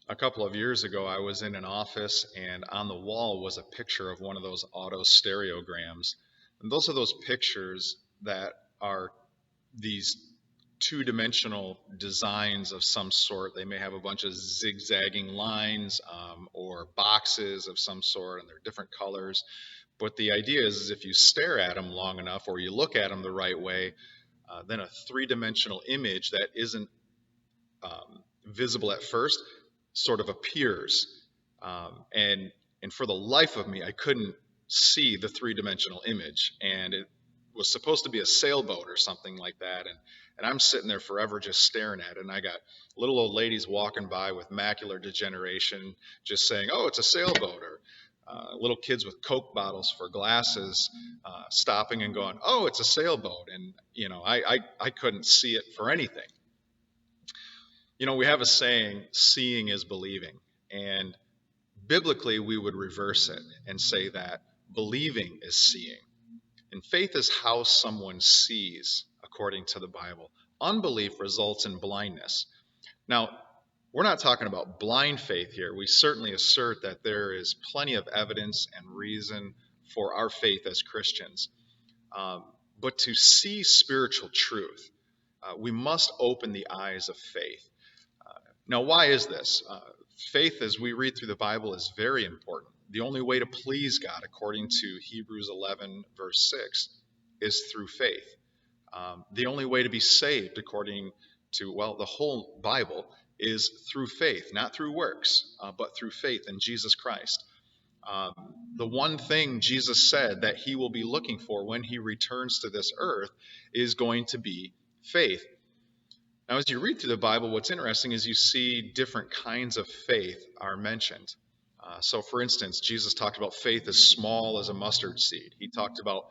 A couple of years ago, I was in an office, and on the wall was a picture of one of those auto stereograms. And those are those pictures that are these two-dimensional designs of some sort. They may have a bunch of zigzagging lines or boxes of some sort, and they're different colors. But the idea is if you stare at them long enough or you look at them the right way, then a three-dimensional image that isn't visible at first sort of appears. And for the life of me, I couldn't see the three-dimensional image. And it was supposed to be a sailboat or something like that. And I'm sitting there forever just staring at it. And I got little old ladies walking by with macular degeneration just saying, oh, it's a sailboat. Or little kids with Coke bottles for glasses stopping and going, oh, it's a sailboat. And, I couldn't see it for anything. We have a saying, seeing is believing. And biblically, we would reverse it and say that believing is seeing. And faith is how someone sees, according to the Bible. Unbelief results in blindness. Now, we're not talking about blind faith here. We certainly assert that there is plenty of evidence and reason for our faith as Christians. But to see spiritual truth, we must open the eyes of faith. Now, why is this? Faith, as we read through the Bible, is very important. The only way to please God, according to Hebrews 11, verse 6, is through faith. The only way to be saved, according to, the whole Bible, is through faith, not through works, but through faith in Jesus Christ. The one thing Jesus said that he will be looking for when he returns to this earth is going to be faith. Now, as you read through the Bible, what's interesting is you see different kinds of faith are mentioned. So, for instance, Jesus talked about faith as small as a mustard seed. He talked about,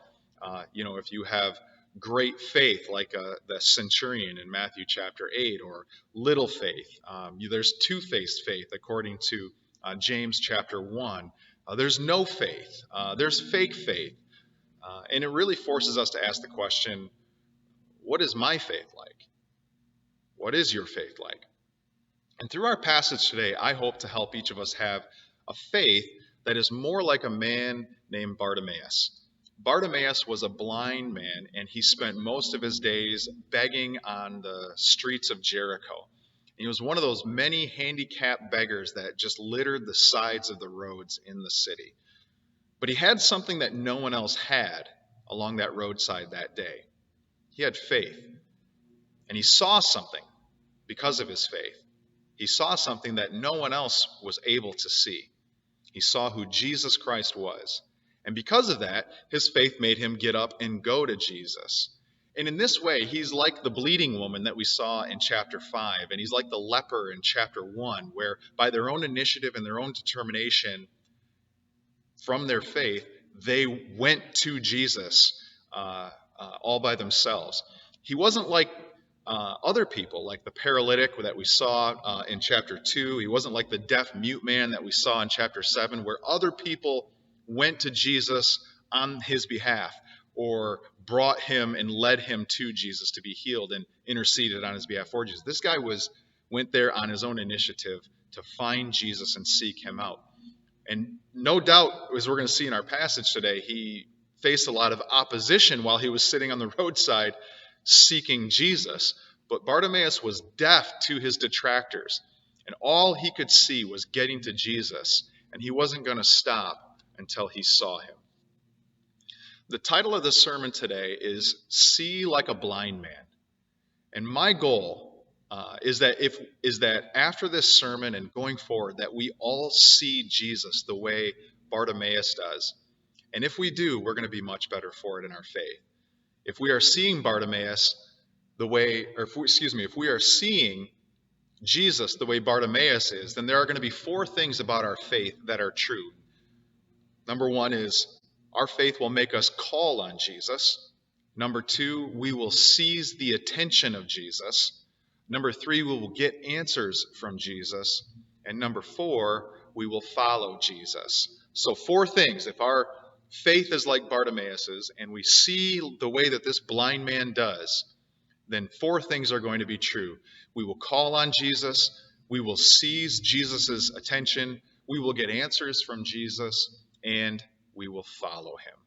if you have great faith, like the centurion in Matthew chapter 8, or little faith. There's two-faced faith, according to James chapter 1. There's no faith. There's fake faith. And it really forces us to ask the question, what is my faith like? What is your faith like? And through our passage today, I hope to help each of us have a faith that is more like a man named Bartimaeus. Bartimaeus was a blind man, and he spent most of his days begging on the streets of Jericho. He was one of those many handicapped beggars that just littered the sides of the roads in the city. But he had something that no one else had along that roadside that day. He had faith. And he saw something because of his faith. He saw something that no one else was able to see. He saw who Jesus Christ was. And because of that, his faith made him get up and go to Jesus. And in this way, he's like the bleeding woman that we saw in chapter 5. And he's like the leper in chapter 1, where by their own initiative and their own determination, from their faith, they went to Jesus all by themselves. He wasn't like other people, like the paralytic that we saw in chapter 2. He wasn't like the deaf mute man that we saw in chapter 7, where other people went to Jesus on his behalf or brought him and led him to Jesus to be healed and interceded on his behalf for Jesus. This guy went there on his own initiative to find Jesus and seek him out. And no doubt, as we're going to see in our passage today, he faced a lot of opposition while he was sitting on the roadside seeking Jesus. But Bartimaeus was deaf to his detractors, and all he could see was getting to Jesus, and he wasn't going to stop until he saw him. The title of the sermon today is See Like a Blind Man. And my goal is that after this sermon and going forward, that we all see Jesus the way Bartimaeus does. And if we do, we're going to be much better for it in our faith. If we are seeing Bartimaeus if we are seeing Jesus the way Bartimaeus is, then there are going to be 4 things about our faith that are true. Number 1 is our faith will make us call on Jesus. Number 2, we will seize the attention of Jesus. Number 3, we will get answers from Jesus. And number 4, we will follow Jesus. So 4 things. If our faith is like Bartimaeus's, and we see the way that this blind man does, then 4 things are going to be true. We will call on Jesus, We will seize Jesus' attention. We will get answers from Jesus, and we will follow him.